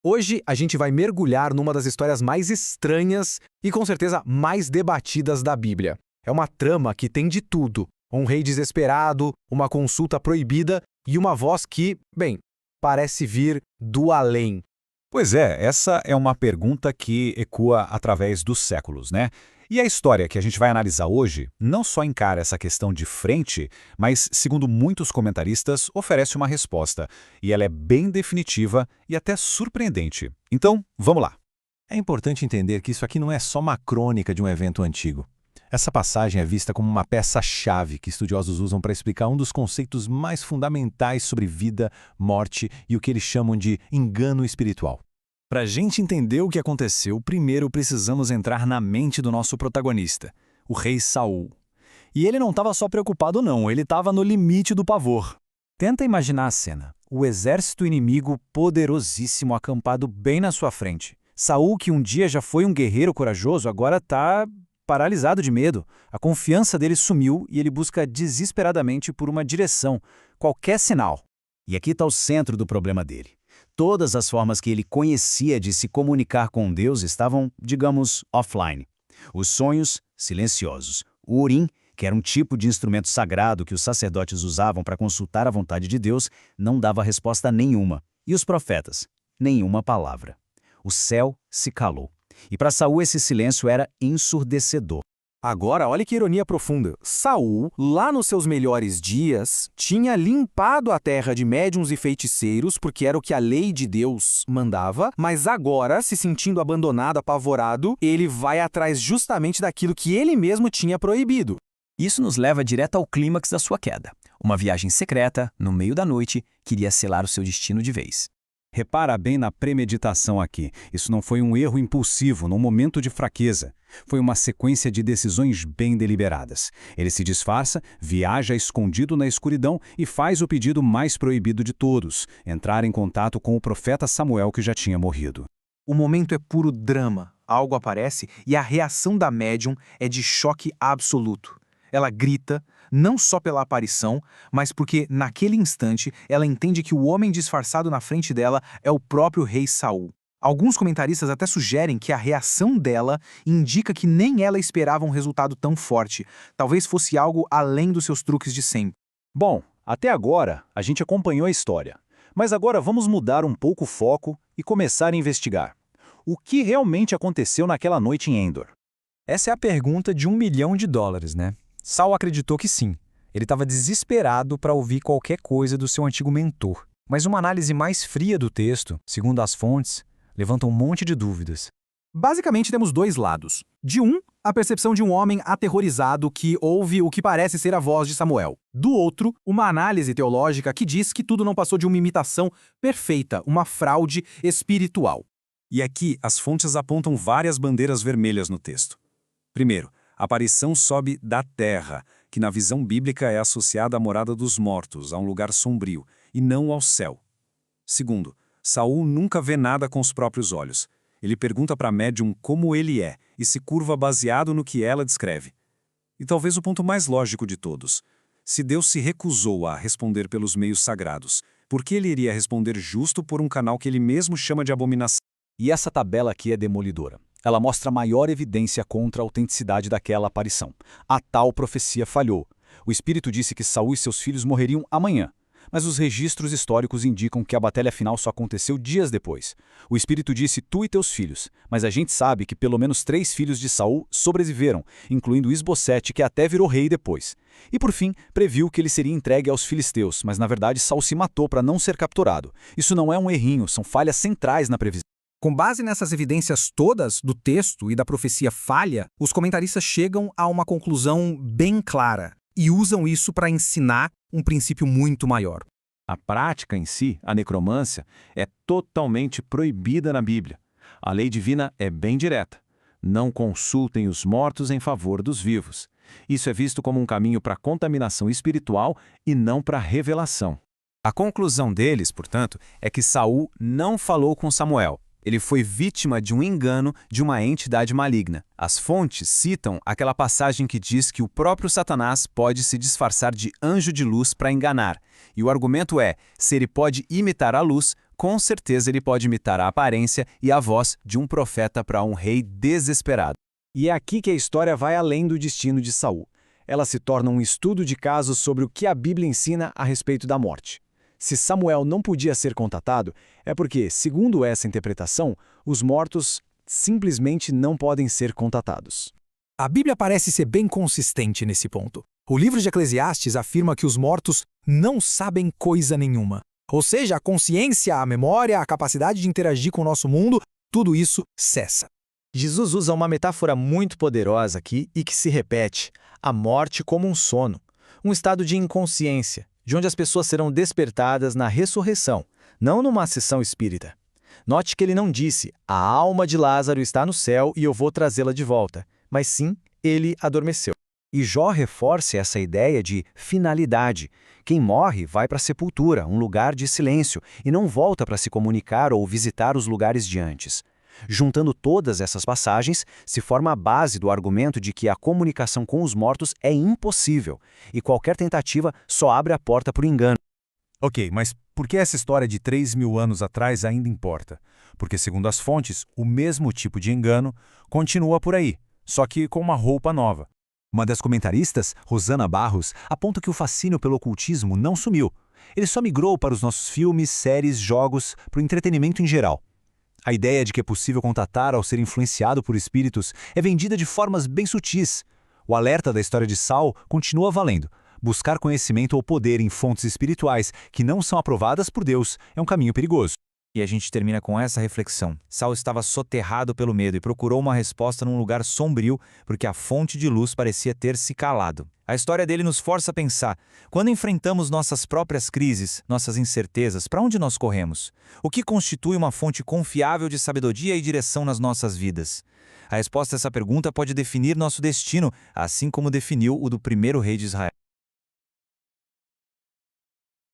Hoje a gente vai mergulhar numa das histórias mais estranhas e com certeza mais debatidas da Bíblia. É uma trama que tem de tudo: um rei desesperado, uma consulta proibida e uma voz que, bem, parece vir do além. Pois é, essa é uma pergunta que ecoa através dos séculos, né? E a história que a gente vai analisar hoje não só encara essa questão de frente, mas, segundo muitos comentaristas, oferece uma resposta. E ela é bem definitiva e até surpreendente. Então, vamos lá. É importante entender que isso aqui não é só uma crônica de um evento antigo. Essa passagem é vista como uma peça-chave que estudiosos usam para explicar um dos conceitos mais fundamentais sobre vida, morte e o que eles chamam de engano espiritual. Para a gente entender o que aconteceu, primeiro precisamos entrar na mente do nosso protagonista, o rei Saul. E ele não estava só preocupado não, ele estava no limite do pavor. Tenta imaginar a cena. O exército inimigo poderosíssimo acampado bem na sua frente. Saul, que um dia já foi um guerreiro corajoso, agora está paralisado de medo. A confiança dele sumiu e ele busca desesperadamente por uma direção, qualquer sinal. E aqui está o centro do problema dele. Todas as formas que ele conhecia de se comunicar com Deus estavam, digamos, offline. Os sonhos, silenciosos. O Urim, que era um tipo de instrumento sagrado que os sacerdotes usavam para consultar a vontade de Deus, não dava resposta nenhuma. E os profetas? Nenhuma palavra. O céu se calou. E para Saul esse silêncio era ensurdecedor. Agora, olha que ironia profunda. Saul, lá nos seus melhores dias, tinha limpado a terra de médiuns e feiticeiros, porque era o que a lei de Deus mandava, mas agora, se sentindo abandonado, apavorado, ele vai atrás justamente daquilo que ele mesmo tinha proibido. Isso nos leva direto ao clímax da sua queda. Uma viagem secreta, no meio da noite, que iria selar o seu destino de vez. Repara bem na premeditação aqui. Isso não foi um erro impulsivo, num momento de fraqueza. Foi uma sequência de decisões bem deliberadas. Ele se disfarça, viaja escondido na escuridão e faz o pedido mais proibido de todos: entrar em contato com o profeta Samuel, que já tinha morrido. O momento é puro drama. Algo aparece e a reação da médium é de choque absoluto. Ela grita, não só pela aparição, mas porque, naquele instante, ela entende que o homem disfarçado na frente dela é o próprio rei Saul. Alguns comentaristas até sugerem que a reação dela indica que nem ela esperava um resultado tão forte. Talvez fosse algo além dos seus truques de sempre. Bom, até agora a gente acompanhou a história. Mas agora vamos mudar um pouco o foco e começar a investigar. O que realmente aconteceu naquela noite em Endor? Essa é a pergunta de $1 milhão, né? Saul acreditou que sim. Ele estava desesperado para ouvir qualquer coisa do seu antigo mentor. Mas uma análise mais fria do texto, segundo as fontes, levanta um monte de dúvidas. Basicamente, temos dois lados. De a percepção de um homem aterrorizado que ouve o que parece ser a voz de Samuel. Do outro, uma análise teológica que diz que tudo não passou de uma imitação perfeita, uma fraude espiritual. E aqui as fontes apontam várias bandeiras vermelhas no texto. Primeiro, a aparição sobe da terra, que na visão bíblica é associada à morada dos mortos, a um lugar sombrio, e não ao céu. Segundo, Saul nunca vê nada com os próprios olhos. Ele pergunta para a médium como ele é e se curva baseado no que ela descreve. E talvez o ponto mais lógico de todos: se Deus se recusou a responder pelos meios sagrados, por que ele iria responder justo por um canal que ele mesmo chama de abominação? E essa tabela aqui é demolidora. Ela mostra maior evidência contra a autenticidade daquela aparição. A tal profecia falhou. O Espírito disse que Saul e seus filhos morreriam amanhã. Mas os registros históricos indicam que a batalha final só aconteceu dias depois. O Espírito disse tu e teus filhos, mas a gente sabe que pelo menos 3 filhos de Saul sobreviveram, incluindo Isbosete, que até virou rei depois. E por fim, previu que ele seria entregue aos filisteus, mas na verdade Saul se matou para não ser capturado. Isso não é um errinho, são falhas centrais na previsão. Com base nessas evidências todas do texto e da profecia falha, os comentaristas chegam a uma conclusão bem clara e usam isso para ensinar um princípio muito maior. A prática em si, a necromância, é totalmente proibida na Bíblia. A lei divina é bem direta. Não consultem os mortos em favor dos vivos. Isso é visto como um caminho para contaminação espiritual e não para revelação. A conclusão deles, portanto, é que Saul não falou com Samuel. Ele foi vítima de um engano de uma entidade maligna. As fontes citam aquela passagem que diz que o próprio Satanás pode se disfarçar de anjo de luz para enganar. E o argumento é, se ele pode imitar a luz, com certeza ele pode imitar a aparência e a voz de um profeta para um rei desesperado. E é aqui que a história vai além do destino de Saul. Ela se torna um estudo de casos sobre o que a Bíblia ensina a respeito da morte. Se Samuel não podia ser contatado, é porque, segundo essa interpretação, os mortos simplesmente não podem ser contatados. A Bíblia parece ser bem consistente nesse ponto. O livro de Eclesiastes afirma que os mortos não sabem coisa nenhuma. Ou seja, a consciência, a memória, a capacidade de interagir com o nosso mundo, tudo isso cessa. Jesus usa uma metáfora muito poderosa aqui e que se repete: a morte como um sono, um estado de inconsciência, de onde as pessoas serão despertadas na ressurreição, não numa sessão espírita. Note que ele não disse: a alma de Lázaro está no céu e eu vou trazê-la de volta, mas sim, ele adormeceu. E Jó reforça essa ideia de finalidade. Quem morre vai para a sepultura, um lugar de silêncio, e não volta para se comunicar ou visitar os lugares de antes. Juntando todas essas passagens, se forma a base do argumento de que a comunicação com os mortos é impossível, e qualquer tentativa só abre a porta para o engano. Ok, mas por que essa história de 3.000 anos atrás ainda importa? Porque, segundo as fontes, o mesmo tipo de engano continua por aí, só que com uma roupa nova. Uma das comentaristas, Rosana Barros, aponta que o fascínio pelo ocultismo não sumiu. Ele só migrou para os nossos filmes, séries, jogos, para o entretenimento em geral. A ideia de que é possível contatar ao ser influenciado por espíritos é vendida de formas bem sutis. O alerta da história de Saul continua valendo. Buscar conhecimento ou poder em fontes espirituais que não são aprovadas por Deus é um caminho perigoso. E a gente termina com essa reflexão. Saul estava soterrado pelo medo e procurou uma resposta num lugar sombrio, porque a fonte de luz parecia ter se calado. A história dele nos força a pensar: quando enfrentamos nossas próprias crises, nossas incertezas, para onde nós corremos? O que constitui uma fonte confiável de sabedoria e direção nas nossas vidas? A resposta a essa pergunta pode definir nosso destino, assim como definiu o do primeiro rei de Israel.